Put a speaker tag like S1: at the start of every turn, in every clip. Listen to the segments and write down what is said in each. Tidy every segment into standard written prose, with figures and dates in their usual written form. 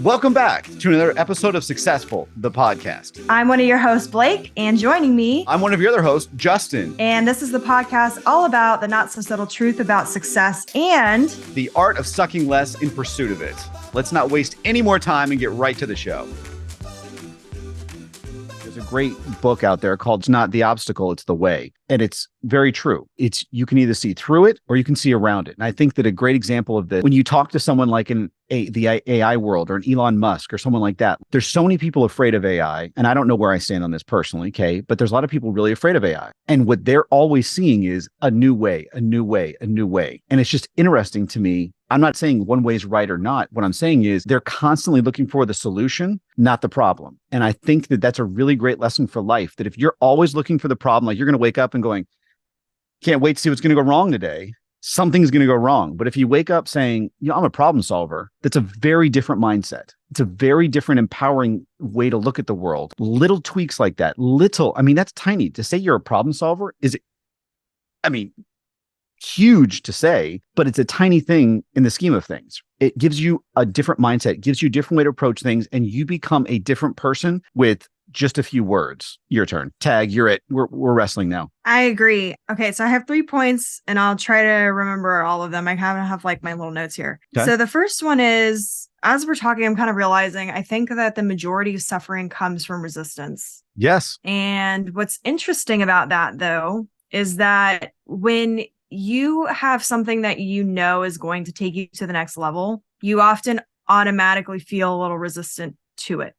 S1: Welcome back to another episode of SuckcessFull, the podcast.
S2: I'm one of your hosts, Blake, and joining me,
S1: I'm one of your other hosts, Justin.
S2: And this is the podcast all about the not so subtle truth about success and
S1: the art of sucking less in pursuit of it. Let's not waste any more time and get right to the show. There's a great book out there called It's Not the Obstacle, It's the Way. And it's very true. You can either see through it or you can see around it. And I think that a great example of this, when you talk to someone like the AI world or an Elon Musk or someone like that, there's so many people afraid of AI. And I don't know where I stand on this personally, okay? But there's a lot of people really afraid of AI. And what they're always seeing is a new way, a new way, a new way. And it's just interesting to me. I'm not saying one way is right or not. What I'm saying is they're constantly looking for the solution, not the problem. And I think that that's a really great lesson for life, that if you're always looking for the problem, like you're going to wake up and going, can't wait to see what's going to go wrong today, something's going to go wrong. But if you wake up saying, I'm a problem solver, that's a very different mindset. It's a very different, empowering way to look at the world. Little tweaks like that, that's tiny. To say you're a problem solver huge to say, but it's a tiny thing in the scheme of things. It gives you a different mindset, gives you a different way to approach things, and you become a different person with just a few words. Your turn. Tag, you're it. We're wrestling now.
S2: I agree. Okay, so I have 3 points and I'll try to remember all of them. I have like my little notes here. Okay. So the first one is, as we're talking, I'm kind of realizing I think that the majority of suffering comes from resistance.
S1: Yes.
S2: And what's interesting about that, though, is that when you have something that you know is going to take you to the next level, you often automatically feel a little resistant to it,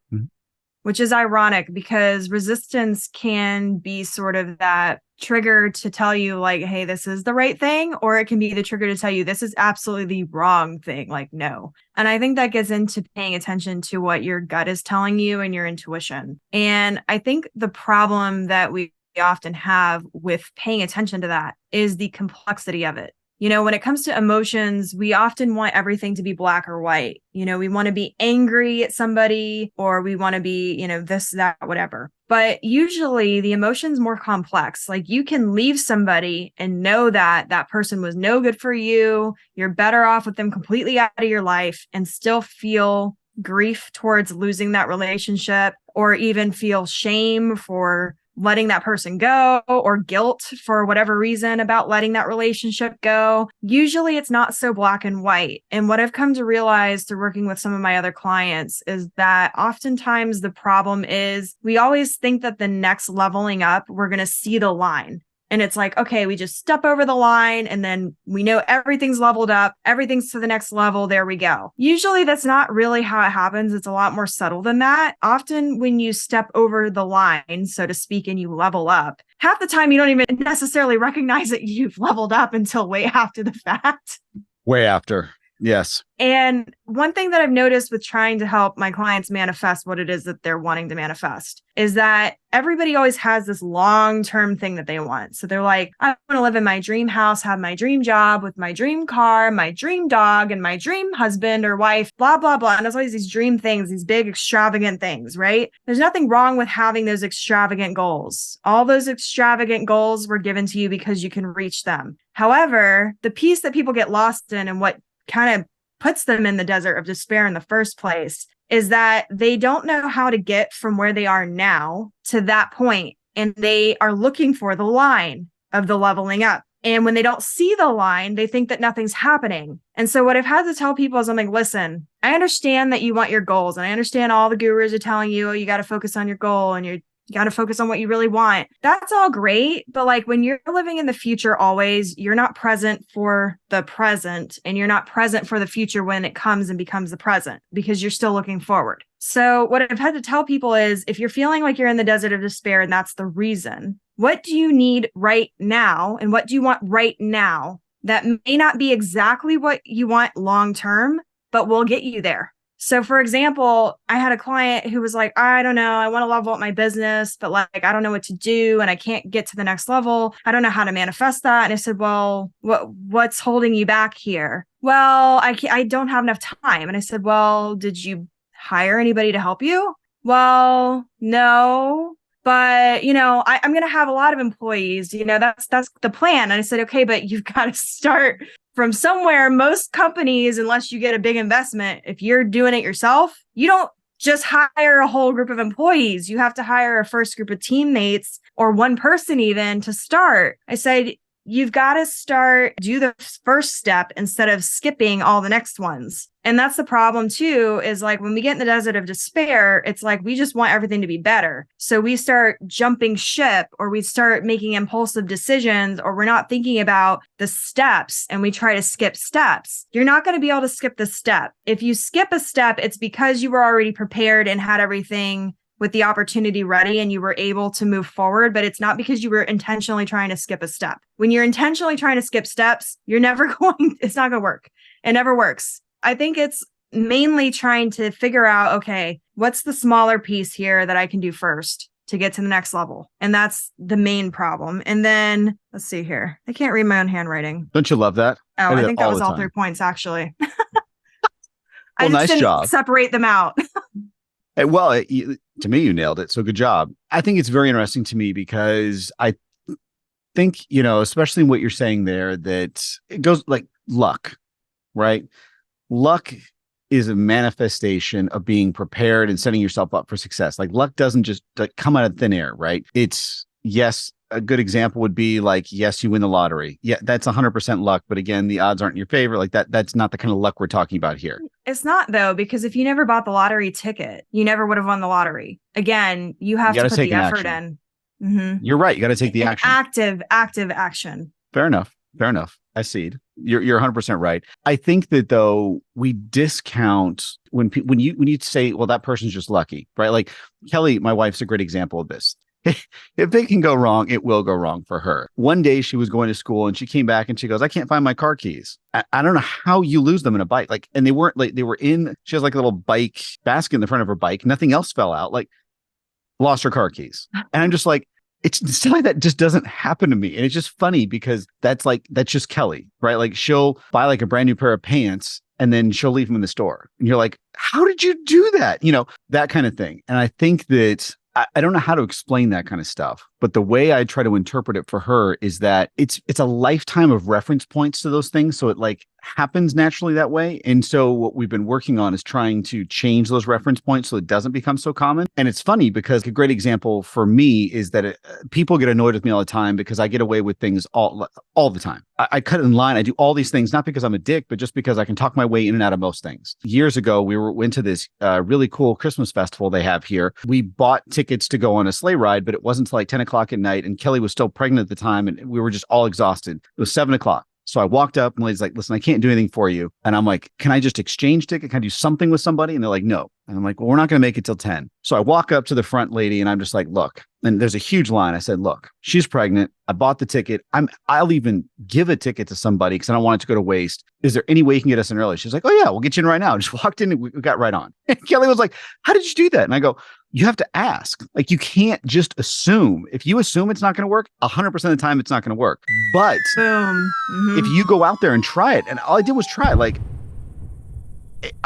S2: which is ironic because resistance can be sort of that trigger to tell you like, hey, this is the right thing, or it can be the trigger to tell you this is absolutely the wrong thing, like no. And I think that gets into paying attention to what your gut is telling you and your intuition. And I think the problem that we often have with paying attention to that is the complexity of it. When it comes to emotions, we often want everything to be black or white. We want to be angry at somebody, or we want to be, this, that, whatever. But usually the emotion's more complex. Like you can leave somebody and know that that person was no good for you. You're better off with them completely out of your life and still feel grief towards losing that relationship, or even feel shame for letting that person go, or guilt for whatever reason about letting that relationship go. Usually it's not so black and white. And what I've come to realize through working with some of my other clients is that oftentimes the problem is we always think that the next leveling up, we're going to see the line. And it's like, okay, we just step over the line and then we know everything's leveled up. Everything's to the next level. There we go. Usually that's not really how it happens. It's a lot more subtle than that. Often when you step over the line, so to speak, and you level up, half the time you don't even necessarily recognize that you've leveled up until way after the fact.
S1: Way after. Yes.
S2: And one thing that I've noticed with trying to help my clients manifest what it is that they're wanting to manifest is that everybody always has this long-term thing that they want. So they're like, I want to live in my dream house, have my dream job with my dream car, my dream dog, and my dream husband or wife, blah, blah, blah. And there's always these dream things, these big extravagant things, right? There's nothing wrong with having those extravagant goals. All those extravagant goals were given to you because you can reach them. However, the piece that people get lost in and what kind of puts them in the desert of despair in the first place is that they don't know how to get from where they are now to that point. And they are looking for the line of the leveling up. And when they don't see the line, they think that nothing's happening. And so what I've had to tell people is I'm like, listen, I understand that you want your goals. And I understand all the gurus are telling you, oh, you got to focus on your goal and you got to focus on what you really want. That's all great. But like when you're living in the future, always, you're not present for the present and you're not present for the future when it comes and becomes the present because you're still looking forward. So what I've had to tell people is if you're feeling like you're in the desert of despair and that's the reason, what do you need right now? And what do you want right now that may not be exactly what you want long term, but will get you there? So for example, I had a client who was like, I don't know, I want to level up my business, but like, I don't know what to do and I can't get to the next level. I don't know how to manifest that. And I said, well, what's holding you back here? Well, I don't have enough time. And I said, well, did you hire anybody to help you? Well, no. But, I'm going to have a lot of employees, that's the plan. And I said, okay, but you've got to start from somewhere, most companies, unless you get a big investment, if you're doing it yourself, you don't just hire a whole group of employees. You have to hire a first group of teammates or one person even to start. I said, you've got to do the first step instead of skipping all the next ones. And that's the problem too, is like when we get in the desert of despair, it's like we just want everything to be better. So we start jumping ship, or we start making impulsive decisions, or we're not thinking about the steps and we try to skip steps. You're not going to be able to skip the step. If you skip a step, it's because you were already prepared and had everything with the opportunity ready and you were able to move forward, but it's not because you were intentionally trying to skip a step. When you're intentionally trying to skip steps, it's not going to work. It never works. I think it's mainly trying to figure out, okay, what's the smaller piece here that I can do first to get to the next level? And that's the main problem. And then let's see here. I can't read my own handwriting.
S1: Don't you love that?
S2: Oh, I think that was all 3 points, actually. I just
S1: nice
S2: didn't
S1: job.
S2: Separate them out.
S1: Well, to me, you nailed it. So good job. I think it's very interesting to me because I think, especially in what you're saying there, that it goes like luck, right? Luck is a manifestation of being prepared and setting yourself up for success. Like luck doesn't just come out of thin air, right? It's, yes, a good example would be like, yes, you win the lottery. Yeah, that's 100% luck. But again, the odds aren't in your favor. Like that's not the kind of luck we're talking about here.
S2: It's not, though, because if you never bought the lottery ticket, you never would have won the lottery. Again, you have to put the effort in. Mm-hmm.
S1: You're right. You got to take the action.
S2: Active action.
S1: Fair enough. I cede. You're 100% right. I think that though we discount when you say, well, that person's just lucky, right? Like Kelly, my wife's a great example of this. If it can go wrong, it will go wrong for her. One day she was going to school and she came back and she goes, I can't find my car keys. I don't know how you lose them in a bike. Like, and they weren't like, she has like a little bike basket in the front of her bike. Nothing else fell out. Like, lost her car keys. And I'm just like, it's silly that just doesn't happen to me. And it's just funny because that's just Kelly, right? Like she'll buy like a brand new pair of pants and then she'll leave them in the store. And you're like, how did you do that? That kind of thing. And I think that I don't know how to explain that kind of stuff, but the way I try to interpret it for her is that it's a lifetime of reference points to those things. So it like happens naturally that way. And so what we've been working on is trying to change those reference points so it doesn't become so common. And it's funny because a great example for me is that people get annoyed with me all the time because I get away with things all the time. I cut in line. I do all these things, not because I'm a dick, but just because I can talk my way in and out of most things. Years ago, we went to this really cool Christmas festival they have here. We bought tickets to go on a sleigh ride, but it wasn't until like 10 o'clock at night. And Kelly was still pregnant at the time. And we were just all exhausted. It was 7 o'clock. So I walked up and the lady's like, listen, I can't do anything for you. And I'm like, can I just exchange ticket? Can I do something with somebody? And they're like, no. And I'm like, well, we're not going to make it till 10. So I walk up to the front lady and I'm just like, look, and there's a huge line. I said, look, she's pregnant. I bought the ticket. I'll even give a ticket to somebody because I don't want it to go to waste. Is there any way you can get us in early? She's like, oh yeah, we'll get you in right now. Just walked in and we got right on. And Kelly was like, how did you do that? And I go, you have to ask. Like, you can't just assume. If you assume it's not going to work, 100% of the time, it's not going to work. But if you go out there and try it, and all I did was try it, like,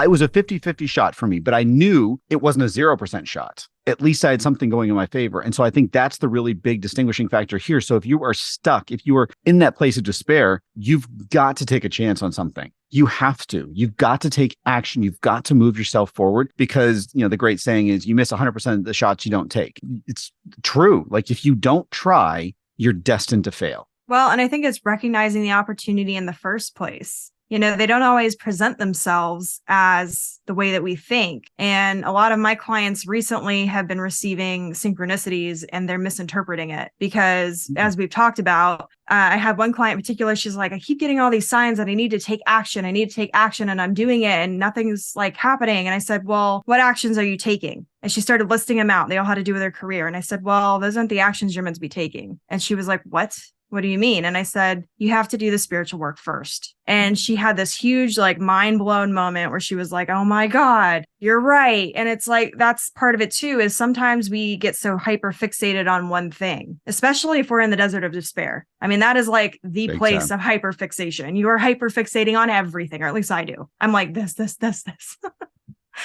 S1: it was a 50-50 shot for me, but I knew it wasn't a 0% shot. At least I had something going in my favor. And so I think that's the really big distinguishing factor here. So if you are stuck, if you are in that place of despair, you've got to take a chance on something. You have to. You've got to take action. You've got to move yourself forward because, the great saying is you miss 100% of the shots you don't take. It's true. Like if you don't try, you're destined to fail.
S2: Well, and I think it's recognizing the opportunity in the first place. They don't always present themselves as the way that we think. And a lot of my clients recently have been receiving synchronicities and they're misinterpreting it because as we've talked about, I have one client in particular, she's like, I keep getting all these signs that I need to take action. I need to take action and I'm doing it and nothing's like happening. And I said, well, what actions are you taking? And she started listing them out. They all had to do with her career. And I said, well, those aren't the actions you're meant to be taking. And she was like, what? What do you mean? And I said, you have to do the spiritual work first. And she had this huge, like, mind blown moment where she was like, oh my God, you're right. And it's like, that's part of it too, is sometimes we get so hyper fixated on one thing, especially if we're in the desert of despair. I mean, that is like the big place of hyper fixation. You are hyper fixating on everything, or at least I do. I'm like this.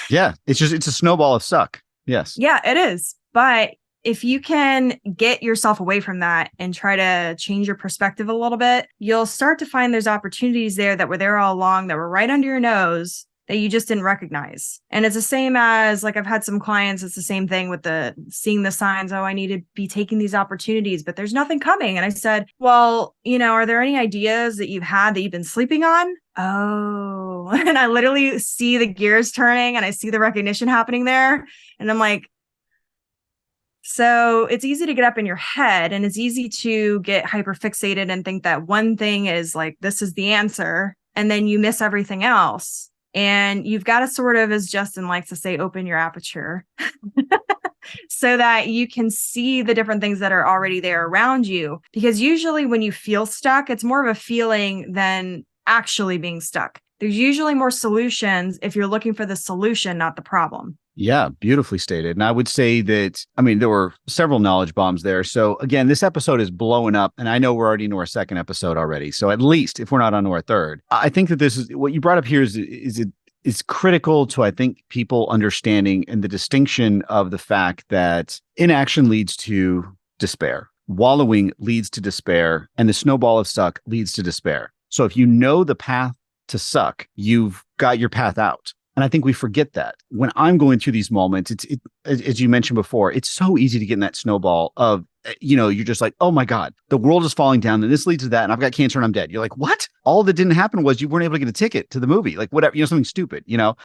S1: Yeah. It's a snowball of suck. Yes.
S2: Yeah, it is. But if you can get yourself away from that and try to change your perspective a little bit, you'll start to find there's opportunities there that were there all along, that were right under your nose, that you just didn't recognize. And it's the same as, like, I've had some clients, it's the same thing with the seeing the signs. Oh, I need to be taking these opportunities, but there's nothing coming. And I said, well, are there any ideas that you've had that you've been sleeping on? Oh, and I literally see the gears turning and I see the recognition happening there. And I'm like, so it's easy to get up in your head, and it's easy to get hyper fixated and think that one thing is like, this is the answer. And then you miss everything else. And you've got to sort of, as Justin likes to say, open your aperture so that you can see the different things that are already there around you. Because usually when you feel stuck, it's more of a feeling than actually being stuck. There's usually more solutions if you're looking for the solution, not the problem.
S1: Yeah, beautifully stated. And I would say that, there were several knowledge bombs there. So again, this episode is blowing up, and I know we're already into our second episode already. So at least if we're not on to our third, I think that this is what you brought up here is critical to, I think, people understanding and the distinction of the fact that inaction leads to despair. Wallowing leads to despair, and the snowball of suck leads to despair. So if you know the path to suck, you've got your path out. And I think we forget that when I'm going through these moments, as you mentioned before, it's so easy to get in that snowball of, you're just like, oh my God, the world is falling down and this leads to that. And I've got cancer and I'm dead. You're like, what? All that didn't happen was you weren't able to get a ticket to the movie, like whatever, something stupid,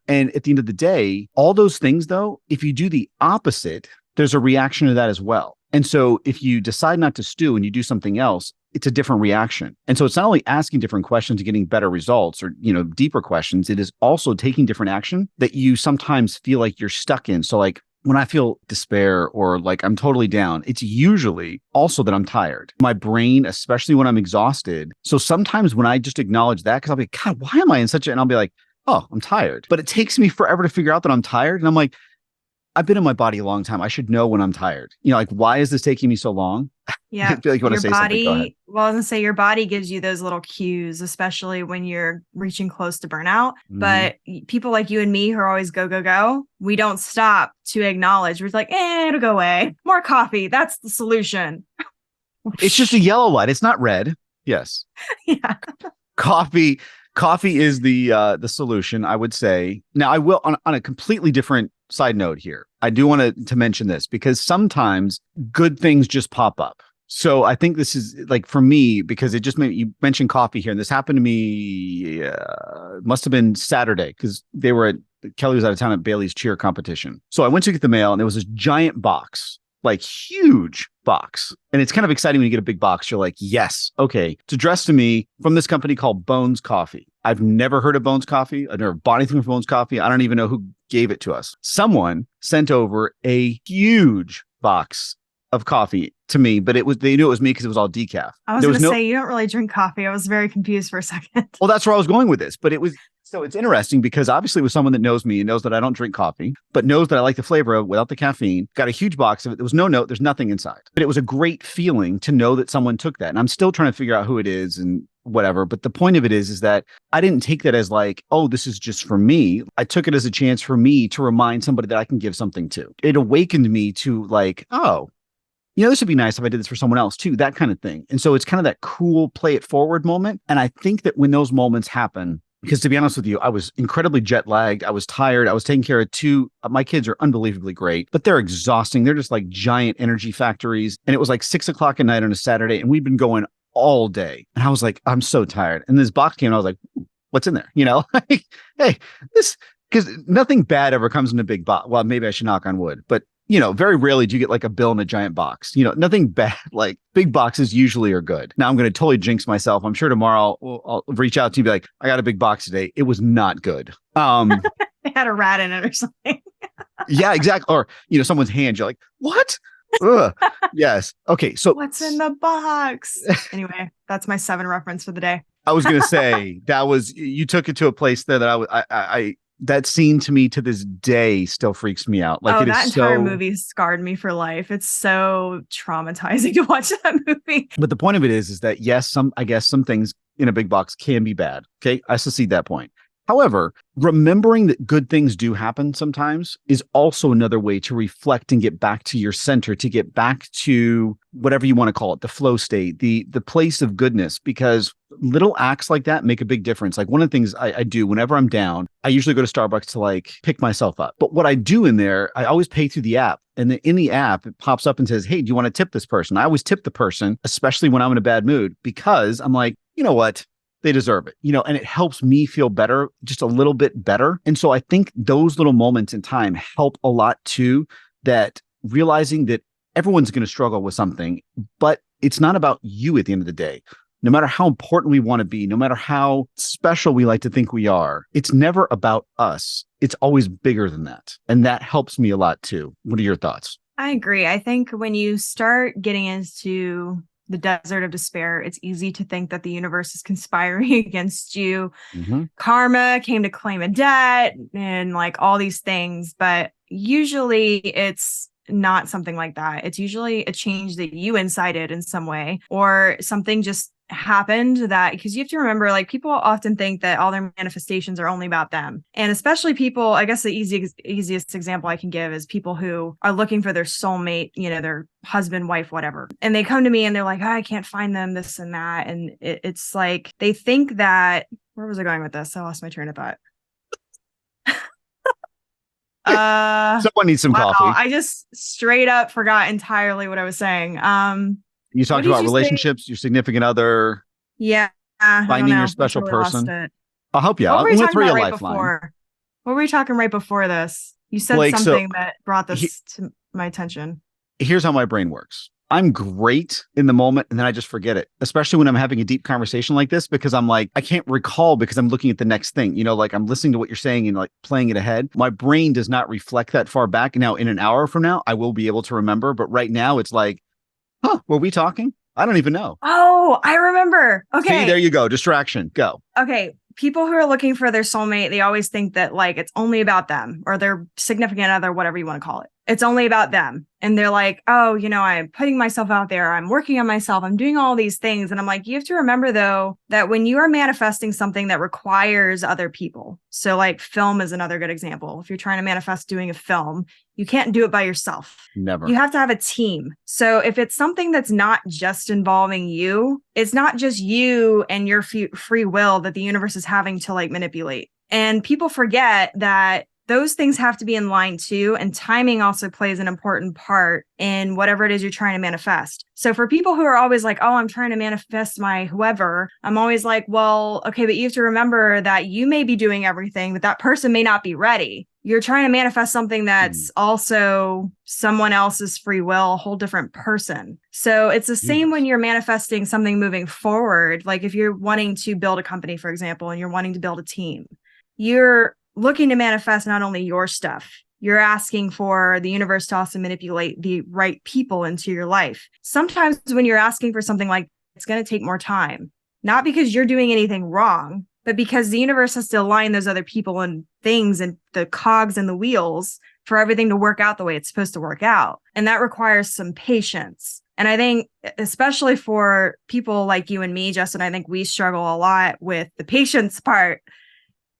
S1: and at the end of the day, all those things though, if you do the opposite, there's a reaction to that as well. And so if you decide not to stew and you do something else, it's a different reaction. And so it's not only asking different questions and getting better results or, deeper questions. It is also taking different action that you sometimes feel like you're stuck in. So like when I feel despair or like I'm totally down, it's usually also that I'm tired. My brain, especially when I'm exhausted. So sometimes when I just acknowledge that, because I'll be, God, why am I in and I'll be like, oh, I'm tired. But it takes me forever to figure out that I'm tired. And I'm like, I've been in my body a long time. I should know when I'm tired. Like, why is this taking me so long?
S2: Yeah.
S1: I feel like you want to say something. Go ahead.
S2: Well, I was going to say your body gives you those little cues, especially when you're reaching close to burnout. Mm-hmm. But people like you and me who are always go, go, go, we don't stop to acknowledge. We're like, it'll go away. More coffee. That's the solution.
S1: It's just a yellow light. It's not red. Yes.
S2: Yeah.
S1: Coffee is the solution, I would say. Now, I will on a completely different side note here. I do want to mention this because sometimes good things just pop up. So I think this is like for me, because it just made you mentioned coffee here. And this happened to me, must have been Saturday because Kelly was out of town at Bailey's cheer competition. So I went to get the mail and there was this giant box, like huge box. And it's kind of exciting when you get a big box. You're like, yes, okay. It's addressed to me from this company called Bones Coffee. I've never heard of Bones Coffee. I've never bought anything from Bones Coffee. I don't even know who gave it to us. Someone sent over a huge box of coffee to me, but they knew it was me because it was all decaf.
S2: I was going to say, you don't really drink coffee. I was very confused for a second.
S1: Well, that's where I was going with this, but so it's interesting because obviously it was someone that knows me and knows that I don't drink coffee, but knows that I like the flavor of without the caffeine. Got a huge box of it. There was no note. There's nothing inside, but it was a great feeling to know that someone took that. And I'm still trying to figure out who it is and whatever. But the point of it is that I didn't take that as like, oh, this is just for me. I took it as a chance for me to remind somebody that I can give something to. It awakened me to like, oh, this would be nice if I did this for someone else too, that kind of thing. And so it's kind of that cool play it forward moment. And I think that when those moments happen, because to be honest with you, I was incredibly jet lagged. I was tired. I was taking care of my kids are unbelievably great, but they're exhausting. They're just like giant energy factories. And it was like 6:00 at night on a Saturday and we'd been going all day. And I was like, I'm so tired. And this box came and I was like, what's in there? Like, hey, because nothing bad ever comes in a big box. Well, maybe I should knock on wood, but very rarely do you get like a bill in a giant box. Nothing bad. Like big boxes usually are good. Now I'm going to totally jinx myself. I'm sure tomorrow I'll reach out to you and be like, I got a big box today. It was not good.
S2: It had a rat in it or something.
S1: Yeah, exactly. Or, someone's hand. You're like, what? Ugh. Yes. Okay. So
S2: what's in the box? Anyway, that's my 7 reference for the day.
S1: I was going to say you took it to a place there that I that scene to me to this day still freaks me out. Like
S2: that entire movie scarred me for life. It's so traumatizing to watch that movie.
S1: But the point of it is that yes, I guess some things in a big box can be bad. Okay. I secede that point. However, remembering that good things do happen sometimes is also another way to reflect and get back to your center, to get back to whatever you want to call it, the flow state, the place of goodness, because little acts like that make a big difference. Like one of the things I do whenever I'm down, I usually go to Starbucks to like pick myself up. But what I do in there, I always pay through the app. And in the app, it pops up and says, hey, do you want to tip this person? I always tip the person, especially when I'm in a bad mood, because I'm like, you know what? They deserve it, and it helps me feel better, just a little bit better. And so I think those little moments in time help a lot too, that realizing that everyone's going to struggle with something, but it's not about you at the end of the day. No matter how important we want to be, no matter how special we like to think we are, it's never about us. It's always bigger than that. And that helps me a lot too. What are your thoughts?
S2: I agree. I think when you start getting into the desert of despair, it's easy to think that the universe is conspiring against you.
S1: Mm-hmm.
S2: Karma came to claim a debt and like all these things. But usually it's not something like that. It's usually a change that you incited in some way, or something just happened that, because you have to remember, like, people often think that all their manifestations are only about them. And especially people, I guess the easiest example I can give is people who are looking for their soulmate, their husband, wife, whatever. And they come to me and they're like, I can't find them, this and that. And it's like, they think that, where was I going with this? I lost my train of thought.
S1: Someone needs some coffee.
S2: I just straight up forgot entirely what I was saying.
S1: You talked about relationships, your significant other.
S2: Yeah.
S1: Finding your special person. I'll help you out.
S2: I'm
S1: going to throw you a
S2: right
S1: lifeline.
S2: Before? What were we talking right before this? You said
S1: Blake,
S2: something that brought this to my attention.
S1: Here's how my brain works. I'm great in the moment and then I just forget it, especially when I'm having a deep conversation like this, because I'm like, I can't recall because I'm looking at the next thing, like I'm listening to what you're saying and like playing it ahead. My brain does not reflect that far back. Now, in an hour from now, I will be able to remember. But right now it's like, were we talking? I don't even know.
S2: Oh, I remember. Okay.
S1: See, there you go. Distraction. Go.
S2: Okay. People who are looking for their soulmate, they always think that like it's only about them or their significant other, whatever you want to call it. It's only about them. And they're like, oh, I'm putting myself out there. I'm working on myself. I'm doing all these things. And I'm like, you have to remember, though, that when you are manifesting something that requires other people. So like film is another good example. If you're trying to manifest doing a film, you can't do it by yourself.
S1: Never.
S2: You have to have a team. So if it's something that's not just involving you, it's not just you and your free will that the universe is having to like manipulate. And people forget that those things have to be in line too. And timing also plays an important part in whatever it is you're trying to manifest. So for people who are always like, oh, I'm trying to manifest my whoever, I'm always like, well, okay, but you have to remember that you may be doing everything, but that person may not be ready. You're trying to manifest something that's also someone else's free will, a whole different person. So it's the same when you're manifesting something moving forward. Like if you're wanting to build a company, for example, and you're wanting to build a team, you're looking to manifest not only your stuff, you're asking for the universe to also manipulate the right people into your life. Sometimes when you're asking for something like, it's going to take more time, not because you're doing anything wrong, but because the universe has to align those other people and things and the cogs and the wheels for everything to work out the way it's supposed to work out. And that requires some patience. And I think, especially for people like you and me, Justin, I think we struggle a lot with the patience part.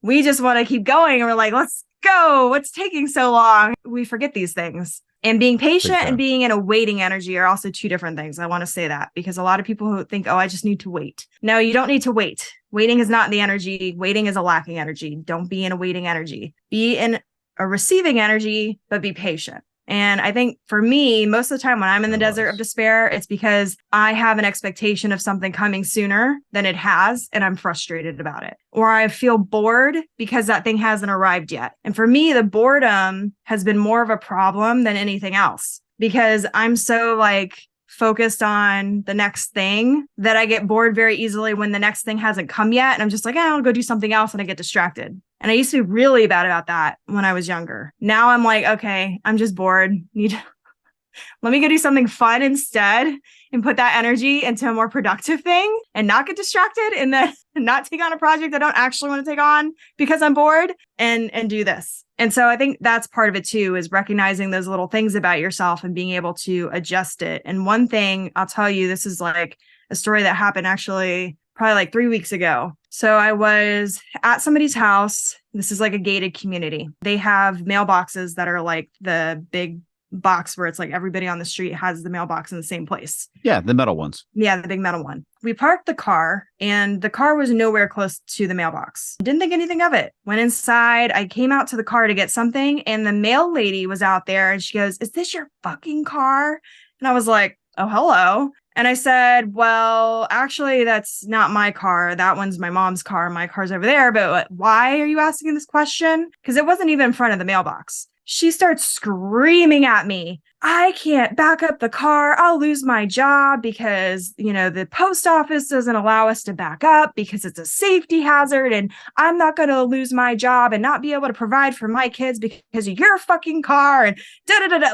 S2: We just want to keep going. And we're like, let's go. What's taking so long? We forget these things. And being patient and being in a waiting energy are also two different things. I want to say that because a lot of people who think, oh, I just need to wait. No, you don't need to wait. Waiting is not the energy. Waiting is a lacking energy. Don't be in a waiting energy. Be in a receiving energy, but be patient. And I think for me, most of the time when I'm in the desert of despair, it's because I have an expectation of something coming sooner than it has, and I'm frustrated about it. Or I feel bored because that thing hasn't arrived yet. And for me, the boredom has been more of a problem than anything else because I'm so like focused on the next thing that I get bored very easily when the next thing hasn't come yet. And I'm just like, I'll go do something else, and I get distracted. And I used to be really bad about that when I was younger. Now I'm like, okay, I'm just bored. Let me go do something fun instead and put that energy into a more productive thing and not get distracted and then not take on a project I don't actually want to take on because I'm bored and do this. And so I think that's part of it too, is recognizing those little things about yourself and being able to adjust it. And one thing I'll tell you, this is like a story that happened actually probably like 3 weeks ago. So I was at somebody's house. This is like a gated community. They have mailboxes that are like the big box where it's like everybody on the street has the mailbox in the same place.
S1: Yeah, the metal ones.
S2: Yeah, the big metal one. We parked the car and the car was nowhere close to the mailbox. Didn't think anything of it. Went inside. I came out to the car to get something and the mail lady was out there and she goes, "Is this your fucking car?" And I was like, "Oh, hello." And I said, "Well, actually, that's not my car. That one's my mom's car. My car's over there. But why are you asking this question?" Because it wasn't even in front of the mailbox. She starts screaming at me. "I can't back up the car. I'll lose my job because, the post office doesn't allow us to back up because it's a safety hazard. And I'm not going to lose my job and not be able to provide for my kids because of your fucking car." And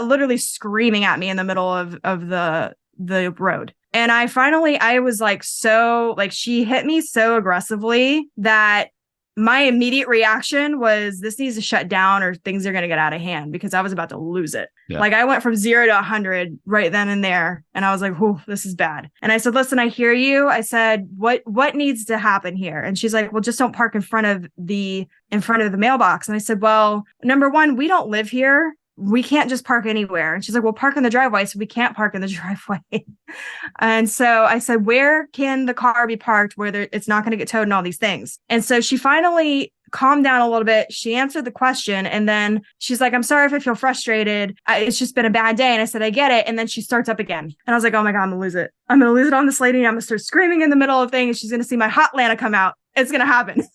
S2: literally screaming at me in the middle of the road. And I was like, she hit me so aggressively that my immediate reaction was, this needs to shut down or things are going to get out of hand, because I was about to lose it. Yeah. Like I went from 0 to 100 right then and there. And I was like, "Oh, this is bad." And I said, "Listen, I hear you." I said, what needs to happen here?" And she's like, "Well, just don't park in front of the mailbox." And I said, "Well, number one, we don't live here. We can't just park anywhere." And she's like, "Well, park in the driveway." So we can't park in the driveway. And so I said, "Where can the car be parked where it's not going to get towed and all these things?" And so she finally calmed down a little bit. She answered the question. And then she's like, "I'm sorry if I feel frustrated. It's just been a bad day." And I said, "I get it." And then she starts up again. And I was like, "Oh my God, I'm going to lose it. I'm going to lose it on this lady. I'm going to start screaming in the middle of things. She's going to see my hot Lana come out. It's going to happen."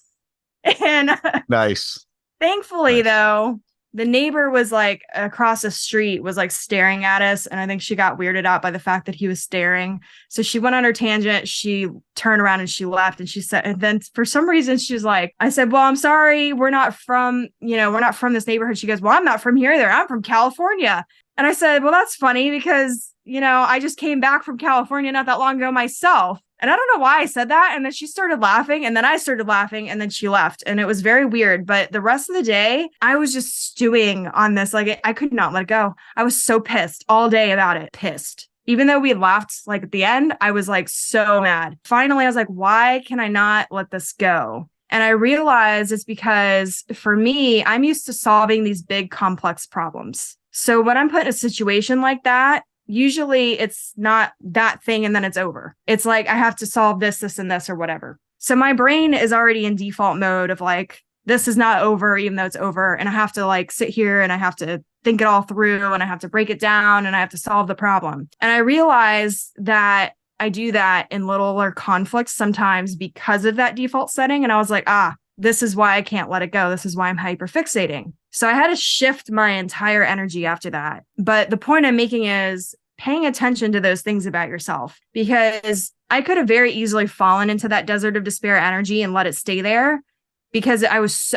S2: And
S1: nice.
S2: Thankfully, though, the neighbor was like across the street, was like staring at us. And I think she got weirded out by the fact that he was staring. So she went on her tangent. She turned around and she left. And she said, and then for some reason, she's like, I said, "Well, I'm sorry. We're not from this neighborhood." She goes, "Well, I'm not from here either. I'm from California." And I said, "Well, that's funny because, I just came back from California not that long ago myself." And I don't know why I said that. And then she started laughing and then I started laughing and then she left. And it was very weird. But the rest of the day, I was just stewing on this. Like I could not let it go. I was so pissed all day about it. Pissed. Even though we had laughed like at the end, I was like so mad. Finally, I was like, why can I not let this go? And I realized it's because for me, I'm used to solving these big complex problems. So when I'm put in a situation like that, usually it's not that thing and then it's over. It's like, I have to solve this, and this, or whatever. So my brain is already in default mode of like, this is not over, even though it's over. And I have to like sit here and I have to think it all through and I have to break it down and I have to solve the problem. And I realize that I do that in littler conflicts sometimes because of that default setting. And I was like, this is why I can't let it go. This is why I'm hyperfixating. So I had to shift my entire energy after that. But the point I'm making is paying attention to those things about yourself, because I could have very easily fallen into that desert of despair energy and let it stay there, because I was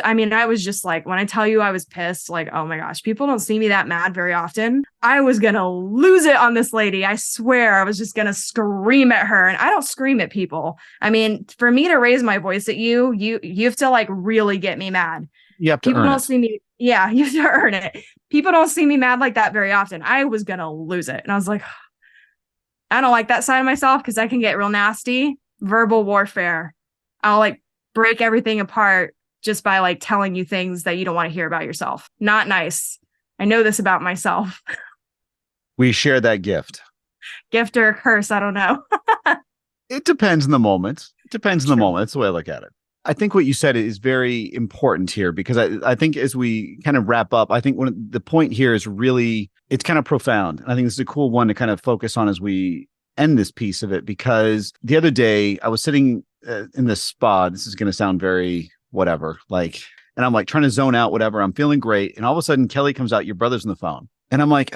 S2: just like, when I tell you I was pissed, like, oh my gosh, people don't see me that mad very often. I was going to lose it on this lady. I swear I was just going to scream at her. And I don't scream at people. I mean, for me to raise my voice at you have to like really get me mad.
S1: You have to
S2: people
S1: earn
S2: don't
S1: it.
S2: see me. Yeah, you have to earn it. People don't see me mad like that very often. I was going to lose it. And I was like, I don't like that side of myself because I can get real nasty. Verbal warfare. I'll like break everything apart just by like telling you things that you don't want to hear about yourself. Not nice. I know this about myself.
S1: We share that gift.
S2: Gift or a curse, I don't know.
S1: It depends on the moment. That's the way I look at it. I think what you said is very important here, because I think as we kind of wrap up, I think the point here is really, it's kind of profound. And I think this is a cool one to kind of focus on as we end this piece of it, because the other day I was sitting in this spa. This is going to sound very whatever, like, and I'm like trying to zone out, whatever. I'm feeling great. And all of a sudden Kelly comes out, your brother's on the phone. And I'm like,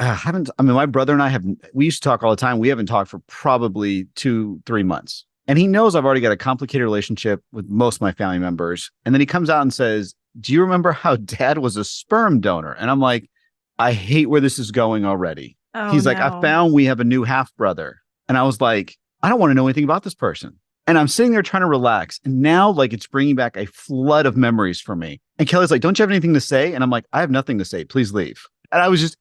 S1: my brother and I we used to talk all the time. We haven't talked for probably 2-3 months. And he knows I've already got a complicated relationship with most of my family members. And then he comes out and says, "Do you remember how Dad was a sperm donor?" And I'm like, I hate where this is going already. He's like, "I found we have a new half brother." And I was like, I don't want to know anything about this person. And I'm sitting there trying to relax. And now like it's bringing back a flood of memories for me. And Kelly's like, "Don't you have anything to say?" And I'm like, "I have nothing to say. Please leave." And I was just,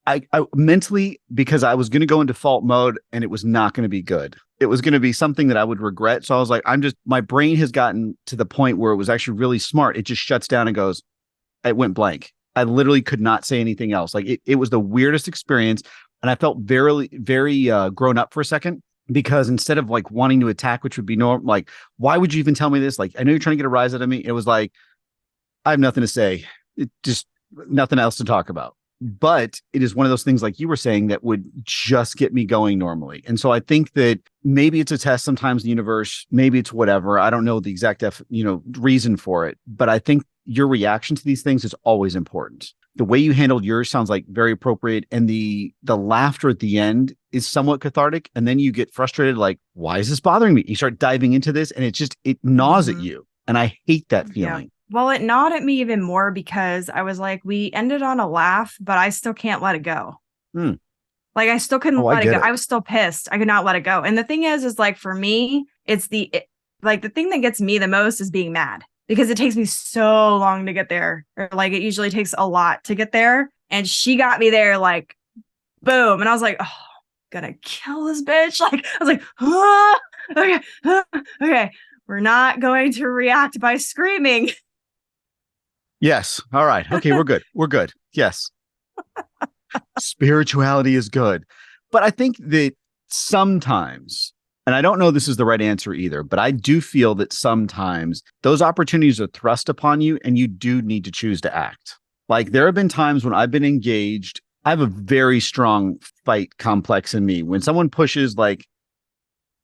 S1: I mentally, because I was going to go in default mode and it was not going to be good. It was going to be something that I would regret. So I was like, my brain has gotten to the point where it was actually really smart. It just shuts down and goes, it went blank. I literally could not say anything else. Like it was the weirdest experience. And I felt very, very grown up for a second, because instead of like wanting to attack, which would be normal, like, why would you even tell me this? Like, I know you're trying to get a rise out of me. It was like, I have nothing to say. It just nothing else to talk about. But it is one of those things, like you were saying, that would just get me going normally. And so I think that maybe it's a test sometimes in the universe, maybe it's whatever. I don't know the exact reason for it, but I think your reaction to these things is always important. The way you handled yours sounds like very appropriate. And the laughter at the end is somewhat cathartic. And then you get frustrated, like, why is this bothering me? You start diving into this and it gnaws at you. And I hate that feeling.
S2: Yeah. Well, it gnawed at me even more because I was like, we ended on a laugh, but I still can't let it go. Like, I still couldn't let it go. I was still pissed. I could not let it go. And the thing is like, for me, the thing that gets me the most is being mad, because it takes me so long to get there. Or like, it usually takes a lot to get there. And she got me there like, boom. And I was like, oh, I'm gonna kill this bitch. Like, I was like, okay. We're not going to react by screaming.
S1: Yes. All right. Okay. We're good. We're good. Yes. Spirituality is good. But I think that sometimes, and I don't know this is the right answer either, but I do feel that sometimes those opportunities are thrust upon you and you do need to choose to act. Like, there have been times when I've been engaged. I have a very strong fight complex in me. When someone pushes, like,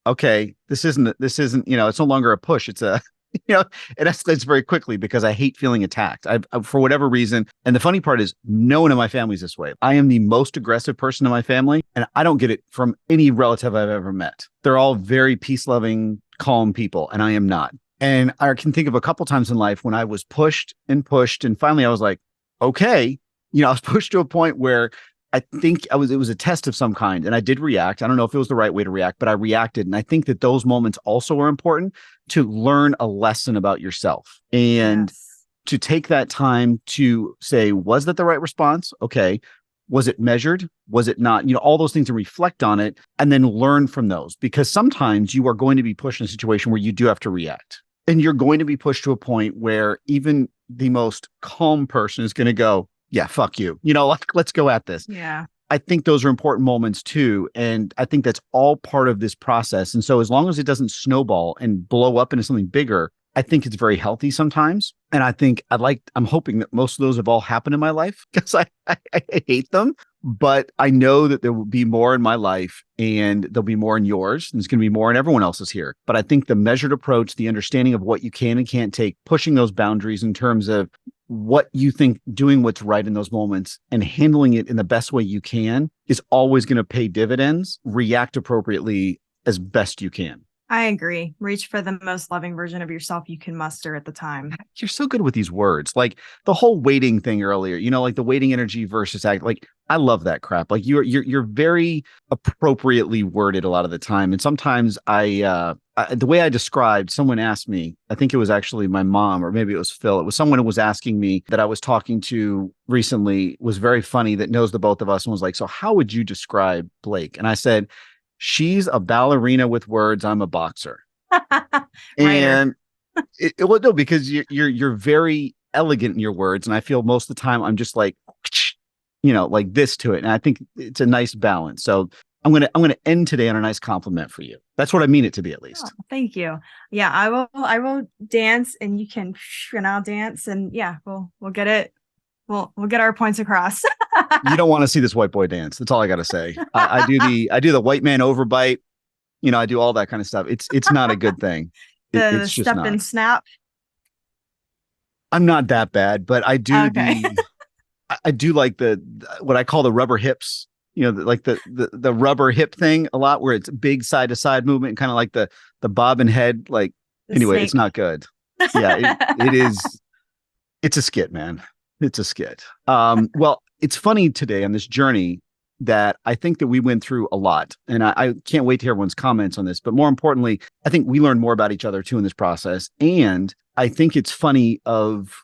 S1: okay, this isn't, it's no longer a push. It's a, it escalates very quickly because I hate feeling attacked. I for whatever reason. And the funny part is, no one in my family is this way. I am the most aggressive person in my family, and I don't get it from any relative I've ever met. They're all very peace-loving, calm people, and I am not. And I can think of a couple times in life when I was pushed, and finally I was like, okay, I was pushed to a point where I think it was a test of some kind, and I did react. I don't know if it was the right way to react, but I reacted. And I think that those moments also are important to learn a lesson about yourself, and to take that time to say, was that the right response? Okay. Was it measured? Was it not? All those things, and reflect on it and then learn from those, because sometimes you are going to be pushed in a situation where you do have to react, and you're going to be pushed to a point where even the most calm person is going to go, yeah, fuck you. Let's go at this.
S2: Yeah.
S1: I think those are important moments too. And I think that's all part of this process. And so as long as it doesn't snowball and blow up into something bigger, I think it's very healthy sometimes. And I think I'm hoping that most of those have all happened in my life, because I hate them. But I know that there will be more in my life, and there'll be more in yours, and there's going to be more in everyone else's here. But I think the measured approach, the understanding of what you can and can't take, pushing those boundaries in terms of what you think, doing what's right in those moments and handling it in the best way you can, is always going to pay dividends. React appropriately as best you can.
S2: I agree. Reach for the most loving version of yourself you can muster at the time.
S1: You're so good with these words. Like the whole waiting thing earlier, like the waiting energy versus act. Like, I love that crap. Like you're very appropriately worded a lot of the time. And sometimes the way I described, someone asked me, I think it was actually my mom, or maybe it was Phil. It was someone who was asking me that I was talking to recently, was very funny, that knows the both of us, and was like, so how would you describe Blake? And I said, she's a ballerina with words. I'm a boxer. And well, no, because you're very elegant in your words. And I feel most of the time I'm just like, like this to it. And I think it's a nice balance. So I'm going to end today on a nice compliment for you. That's what I mean it to be, at least.
S2: Oh, thank you. Yeah, I will dance, and you can, and I'll dance, and yeah, we'll get it. We'll get our points across.
S1: You don't want to see this white boy dance. That's all I got to say. I do the white man overbite. I do all that kind of stuff. It's not a good thing.
S2: The
S1: it's just
S2: step
S1: not.
S2: and snap.
S1: I'm not that bad, but I do I do like what I call the rubber hips. Like the rubber hip thing a lot, where it's big side to side movement, kind of like the bob and head. Like, anyway, snake. It's not good. Yeah, it is. It's a skit, man. It's a skit. Well, it's funny today on this journey that I think that we went through a lot, and I can't wait to hear everyone's comments on this. But more importantly, I think we learned more about each other too in this process. And I think it's funny of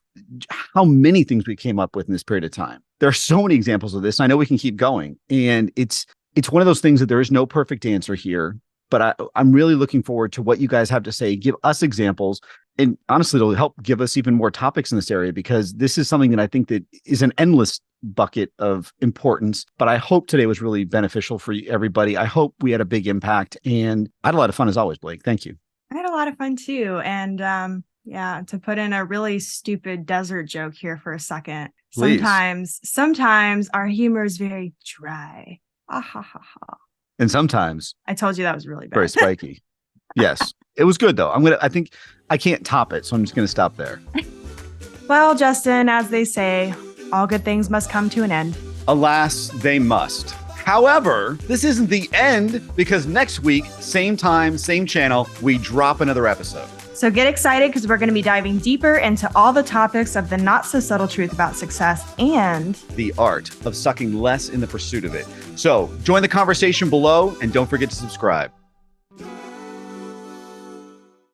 S1: how many things we came up with in this period of time. There are so many examples of this. I know we can keep going. And it's one of those things that there is no perfect answer here, but I'm really looking forward to what you guys have to say. Give us examples. And honestly, it'll help give us even more topics in this area, because this is something that I think that is an endless bucket of importance. But I hope today was really beneficial for everybody. I hope we had a big impact, and I had a lot of fun as always, Blake. Thank you.
S2: I had a lot of fun too. And to put in a really stupid desert joke here for a second.
S1: Please.
S2: Sometimes our humor is very dry. Ah, ha, ha, ha.
S1: And sometimes
S2: I told you that was really bad.
S1: very spiky. Yes. It was good though. I think I can't top it. So I'm just going to stop there.
S2: Well, Justin, as they say, all good things must come to an end.
S1: Alas, they must. However, this isn't the end, because next week, same time, same channel, we drop another episode.
S2: So get excited, because we're going to be diving deeper into all the topics of the not so subtle truth about success and
S1: the art of sucking less in the pursuit of it. So join the conversation below, and don't forget to subscribe.